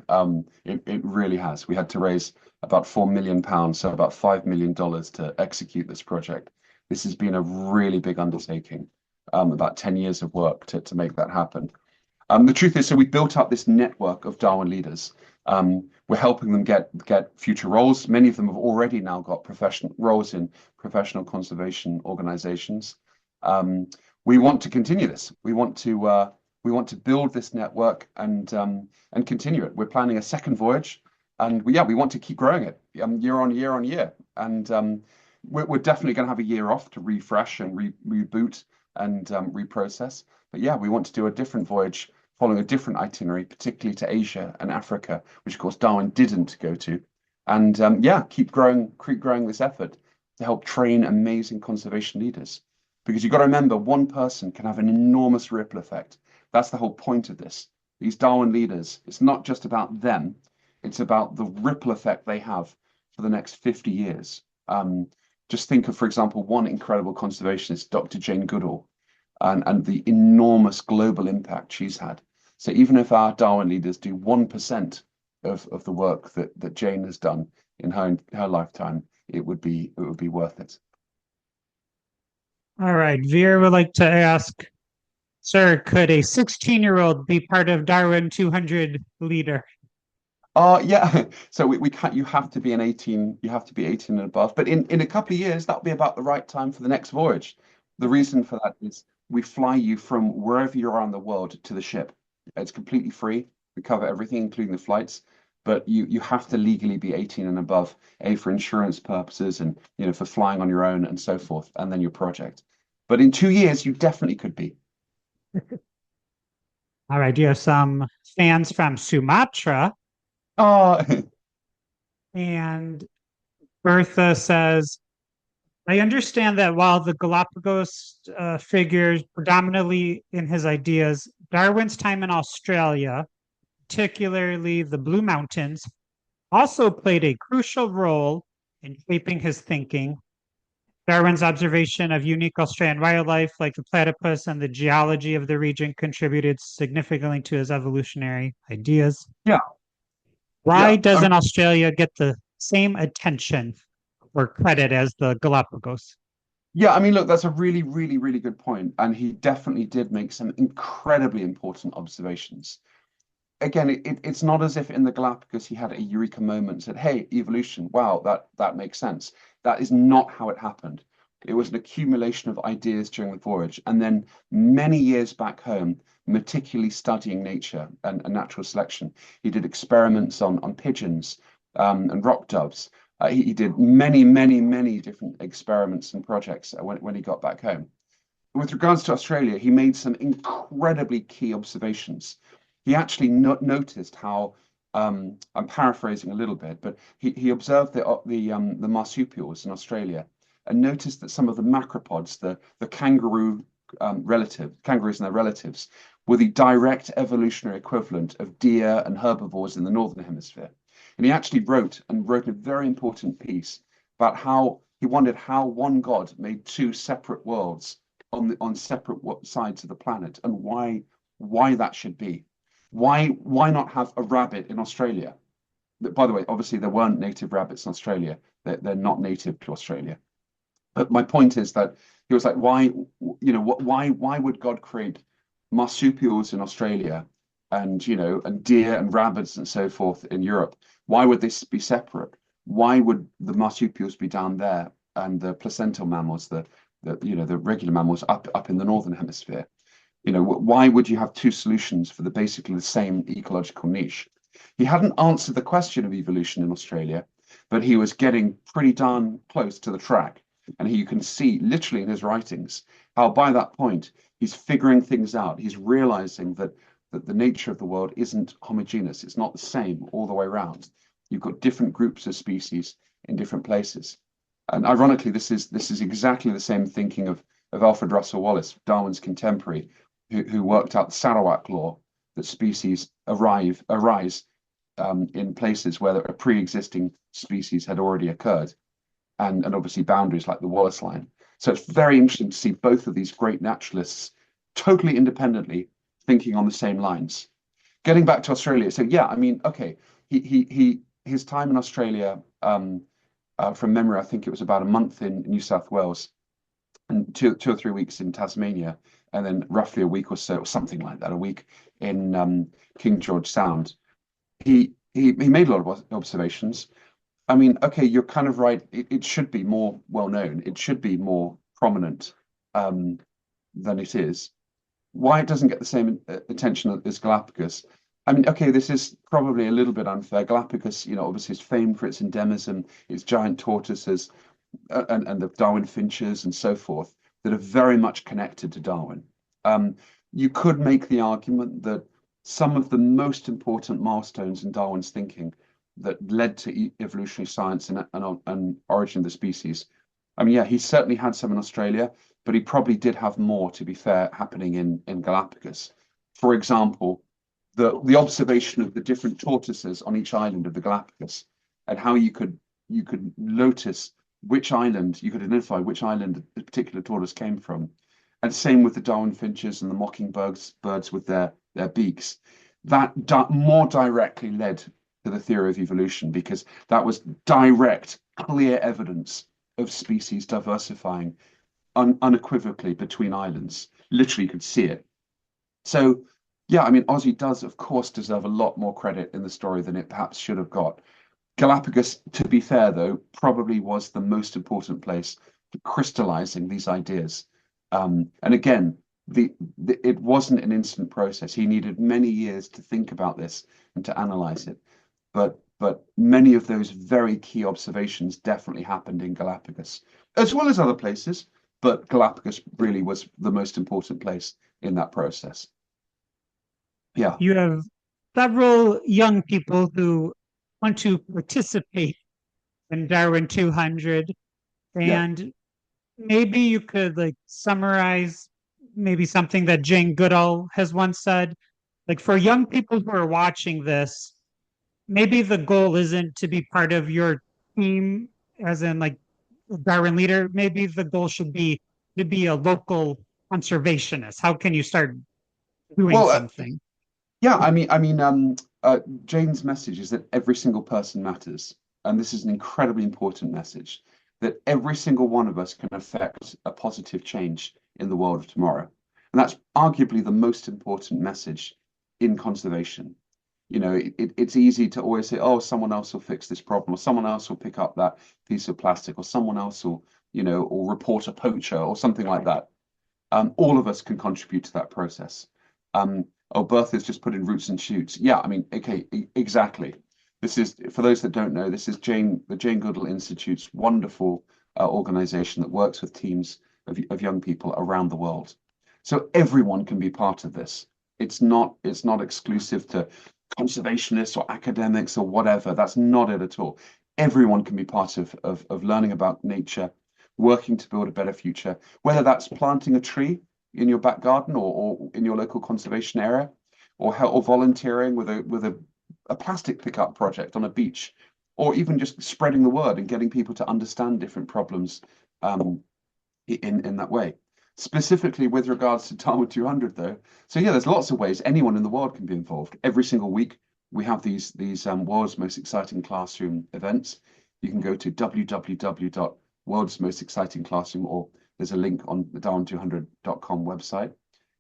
It really has. We had to raise about £4 million, so about $5 million to execute this project. This has been a really big undertaking. About 10 years of work to make that happen. The truth is, so we built up this network of Darwin leaders. We're helping them get future roles. Many of them have already now got professional roles in professional conservation organizations. We want to continue this. We want to build this network and continue it. We're planning a second voyage, and we want to keep growing it year on year on year. And we're definitely going to have a year off to refresh and reboot and reprocess. But yeah, we want to do a different voyage following a different itinerary, particularly to Asia and Africa, which of course Darwin didn't go to. And keep growing this effort to help train amazing conservation leaders. Because you've got to remember, one person can have an enormous ripple effect. That's the whole point of this. These Darwin leaders, it's not just about them, it's about the ripple effect they have for the next 50 years. Just think of, for example, one incredible conservationist, Dr. Jane Goodall, and the enormous global impact she's had. So even if our Darwin leaders do 1% of the work that Jane has done in her lifetime, it would be worth it. All right, Veer would like to ask, sir, could a 16-year-old be part of DARWIN200 leader? Yeah. So we can't. You have to be 18. You have to be 18 and above. But in a couple of years, that'll be about the right time for the next voyage. The reason for that is we fly you from wherever you are in the world to the ship. It's completely free. We cover everything, including the flights, but you have to legally be 18 and above, for insurance purposes and for flying on your own and so forth, and then your project. But in 2 years, you definitely could be. All right, you have some fans from Sumatra, Oh, and Bertha says, I understand that while the Galapagos figures predominantly in his ideas, Darwin's time in Australia, particularly the Blue Mountains, also played a crucial role in shaping his thinking. Darwin's observation of unique Australian wildlife like the platypus and the geology of the region contributed significantly to his evolutionary ideas. yeah, Why yeah. doesn't Australia get the same attention or credit as the Galapagos? Yeah, I mean, look, that's a really, really, really good point. And he definitely did make some incredibly important observations. Again, it's not as if in the Galapagos he had a eureka moment and said, hey, evolution, wow, that makes sense. That is not how it happened. It was an accumulation of ideas during the voyage. And then many years back home, meticulously studying nature and natural selection. He did experiments on pigeons and rock doves. He did many, many, many different experiments and projects when he got back home. With regards to Australia, he made some incredibly key observations. He actually noticed how, I'm paraphrasing a little bit, but he observed the marsupials in Australia and noticed that some of the macropods, the kangaroos and their relatives, were the direct evolutionary equivalent of deer and herbivores in the Northern Hemisphere. And he actually wrote a very important piece about how he wondered how one God made two separate worlds on separate sides of the planet, and why that should be. Why not have a rabbit in Australia? By the way, obviously there weren't native rabbits in Australia. They're not native to Australia. But my point is that he was like, why would God create marsupials in Australia and deer and rabbits and so forth in Europe? Why would this be separate? Why would the marsupials be down there and the placental mammals, the regular mammals up in the Northern Hemisphere? Why would you have two solutions for basically the same ecological niche? He hadn't answered the question of evolution in Australia, but he was getting pretty darn close to the track. And you can see literally in his writings how by that point he's figuring things out. He's realizing that the nature of the world isn't homogeneous. It's not the same all the way around. You've got different groups of species in different places. And ironically, this is exactly the same thinking of Alfred Russel Wallace, Darwin's contemporary, who worked out the Sarawak law that species arise in places where a pre-existing species had already occurred, and obviously boundaries like the Wallace line. So it's very interesting to see both of these great naturalists totally independently thinking on the same lines. Getting back to Australia, so yeah, I mean, okay, his time in Australia, from memory, I think it was about a month in New South Wales and two or 3 weeks in Tasmania, and then roughly a week or so, or something like that, a week in King George Sound. He made a lot of observations. I mean, okay, you're kind of right. It should be more well known. It should be more prominent than it is. Why it doesn't get the same attention as Galapagos? I mean, okay, this is probably a little bit unfair. Galapagos, obviously is famed for its endemism, its giant tortoises, and the Darwin finches and so forth that are very much connected to Darwin. You could make the argument that some of the most important milestones in Darwin's thinking that led to evolutionary science and origin of the species. I mean, yeah, he certainly had some in Australia, but he probably did have more, to be fair, happening in Galapagos. For example, the observation of the different tortoises on each island of the Galapagos, and how you could notice which island, you could identify which island a particular tortoise came from. And same with the Darwin finches and the mockingbirds with their beaks. That more directly led to the theory of evolution, because that was direct, clear evidence of species diversifying unequivocally between islands. Literally, you could see it. So, yeah, I mean, Aussie does, of course, deserve a lot more credit in the story than it perhaps should have got. Galapagos, to be fair, though, probably was the most important place for crystallizing these ideas. And again, it wasn't an instant process. He needed many years to think about this and to analyze it. But many of those very key observations definitely happened in Galapagos, as well as other places. But Galapagos really was the most important place in that process. Yeah, You have several young people who want to participate in Darwin 200, yeah. and maybe you could like summarize maybe something that Jane Goodall has once said. Like for young people who are watching this, maybe the goal isn't to be part of your team, as in like Darwin leader. Maybe the goal should be to be a local conservationist. How can you start doing Well, something? yeah. Jane's message is that every single person matters, and this is an incredibly important message. That every single one of us can affect a positive change in the world of tomorrow, and that's arguably the most important message in conservation. It's easy to always say, oh, someone else will fix this problem, or someone else will pick up that piece of plastic, or someone else will, or report a poacher, or something like that. All of us can contribute to that process. Oh, Bertha's just put in roots and shoots. Yeah, I mean, okay, exactly. This is, for those that don't know, this is the Jane Goodall Institute's wonderful organization that works with teams of young people around the world. So everyone can be part of this. It's not exclusive to conservationists or academics or whatever. That's not it at all. Everyone can be part of learning about nature, working to build a better future, whether that's planting a tree in your back garden or in your local conservation area, or volunteering with a plastic pickup project on a beach, or even just spreading the word and getting people to understand different problems in that way. Specifically with regards to Darwin 200, though, so yeah, there's lots of ways anyone in the world can be involved. Every single week, we have these world's most exciting classroom events. You can go to www.world's most exciting classroom, or there's a link on the darwin200.com website.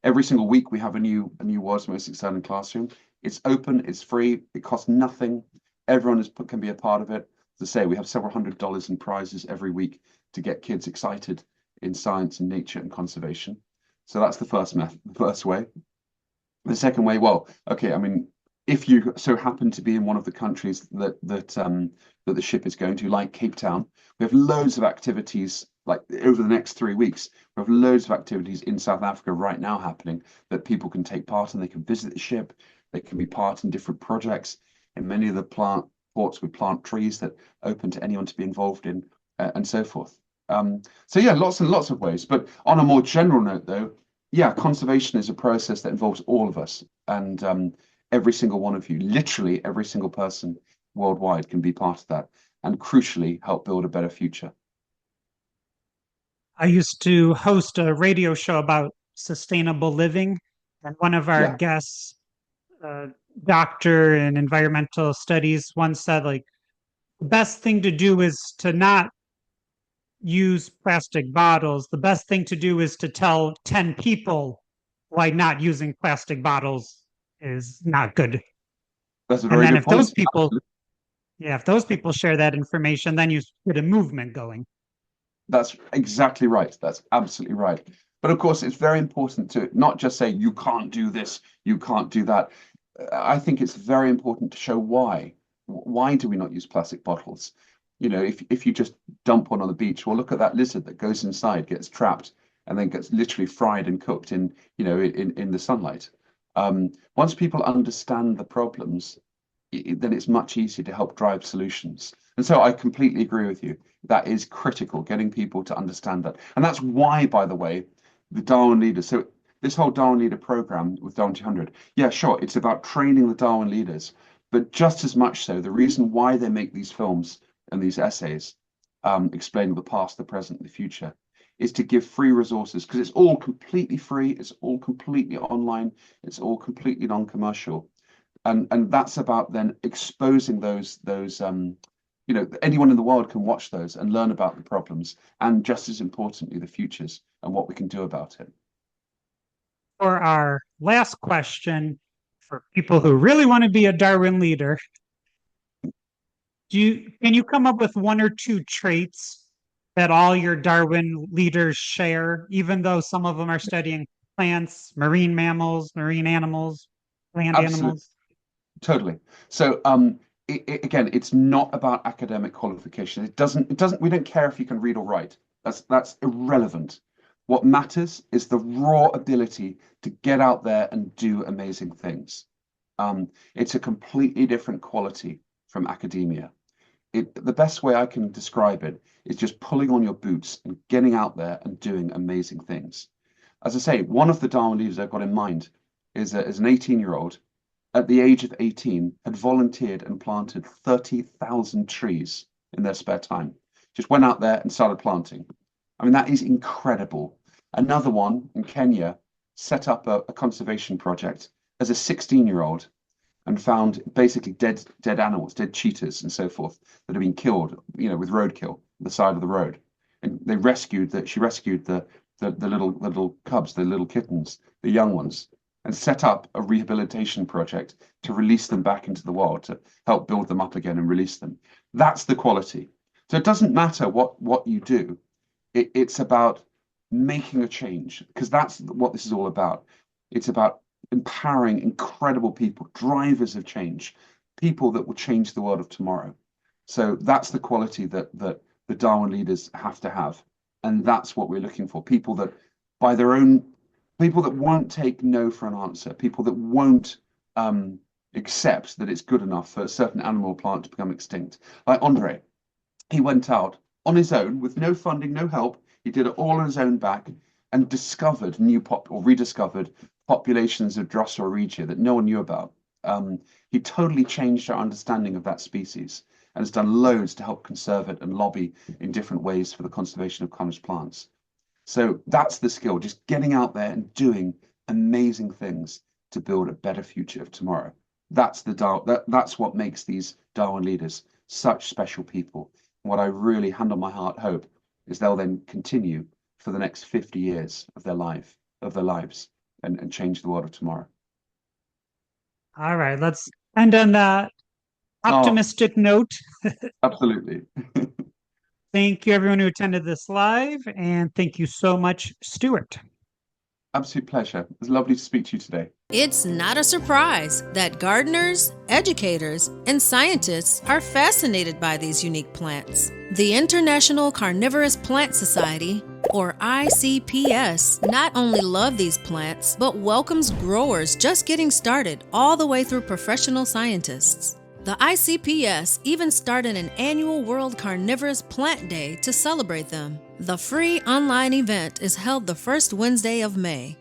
Every single week, we have a new world's most exciting classroom. It's open, it's free, it costs nothing. Everyone can be a part of it. As I say, we have several $100s in prizes every week to get kids excited in science and nature and conservation. So that's the first way. The second way, well, okay, I mean, if you so happen to be in one of the countries that the ship is going to, like Cape Town, we have loads of activities. Like over the next 3 weeks, we have loads of activities in South Africa right now happening that people can take part in. They can visit the ship, they can be part in different projects. In many of the ports, we plant trees that open to anyone to be involved in, and so forth. So yeah, lots and lots of ways. But on a more general note, though, yeah, conservation is a process that involves all of us, and every single one of you, literally every single person worldwide, can be part of that, and crucially help build a better future. I used to host a radio show about sustainable living, and one of our Yeah, guests, a doctor in environmental studies, once said, like, the best thing to do is to not use plastic bottles. The best thing to do is to tell 10 people why not using plastic bottles is not good. that's a And very then good if those point. people, yeah, if those people share that information, then you get a movement going. That's exactly right. That's absolutely right. But of course, it's very important to not just say you can't do this, you can't do that. I think it's very important to show why. Why do we not use plastic bottles? If you just dump one on the beach, well, look at that lizard that goes inside, gets trapped, and then gets literally fried and cooked in the sunlight. Once people understand the problems, then it's much easier to help drive solutions. And so I completely agree with you. That is critical, getting people to understand that. And that's why, by the way, the Darwin leaders, so this whole Darwin leader program with Darwin 200, yeah, sure, it's about training the Darwin leaders, but just as much so, the reason why they make these films and these essays explaining the past, the present, the future, is to give free resources, because it's all completely free, it's all completely online, it's all completely non-commercial. And that's about then exposing those anyone in the world can watch those and learn about the problems, and just as importantly the futures and what we can do about it. For our last question, for people who really want to be a Darwin leader, can you come up with one or two traits that all your Darwin leaders share, even though some of them are studying plants, marine mammals, marine animals, land Absolutely. animals? Totally. So again, it's not about academic qualification. We don't care if you can read or write. That's irrelevant. What matters is the raw ability to get out there and do amazing things. It's a completely different quality from academia. The best way I can describe it is just pulling on your boots and getting out there and doing amazing things. As I say, one of the Darwin leaders I've got in mind is an 18-year-old at the age of 18 had volunteered and planted 30,000 trees in their spare time. Just went out there and started planting. I mean, that is incredible. Another one in Kenya set up a conservation project as a 16-year-old and found basically dead animals, dead cheetahs and so forth that had been killed, with roadkill on the side of the road. And she rescued the little cubs, the little kittens, the young ones, and set up a rehabilitation project to release them back into the wild, to help build them up again and release them. That's the quality. So it doesn't matter what you do. It's about making a change, because that's what this is all about. It's about empowering incredible people, drivers of change, people that will change the world of tomorrow. So that's the quality that the Darwin leaders have to have. And that's what we're looking for. People that won't take no for an answer, people that won't accept that it's good enough for a certain animal or plant to become extinct. Like Andre, he went out on his own with no funding, no help. He did it all on his own back and discovered rediscovered populations of Drosophila regia that no one knew about. He totally changed our understanding of that species and has done loads to help conserve it and lobby in different ways for the conservation of carnivorous plants. So that's the skill, just getting out there and doing amazing things to build a better future of tomorrow. That's what makes these Darwin leaders such special people. And what I really, hand on my heart, hope is they'll then continue for the next 50 years of their lives and change the world of tomorrow. All right, let's end on that optimistic note. Absolutely. Thank you, everyone who attended this live, and thank you so much, Stewart. Absolute pleasure. It was lovely to speak to you today. It's not a surprise that gardeners, educators, and scientists are fascinated by these unique plants. The International Carnivorous Plant Society, or ICPS, not only love these plants, but welcomes growers just getting started all the way through professional scientists. The ICPS even started an annual World Carnivorous Plant Day to celebrate them. The free online event is held the first Wednesday of May.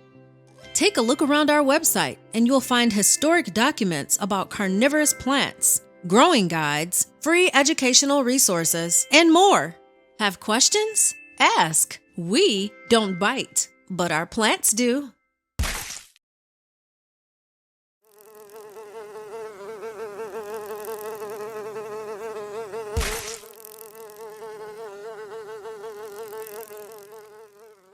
Take a look around our website and you'll find historic documents about carnivorous plants, growing guides, free educational resources, and more. Have questions? Ask. We don't bite, but our plants do.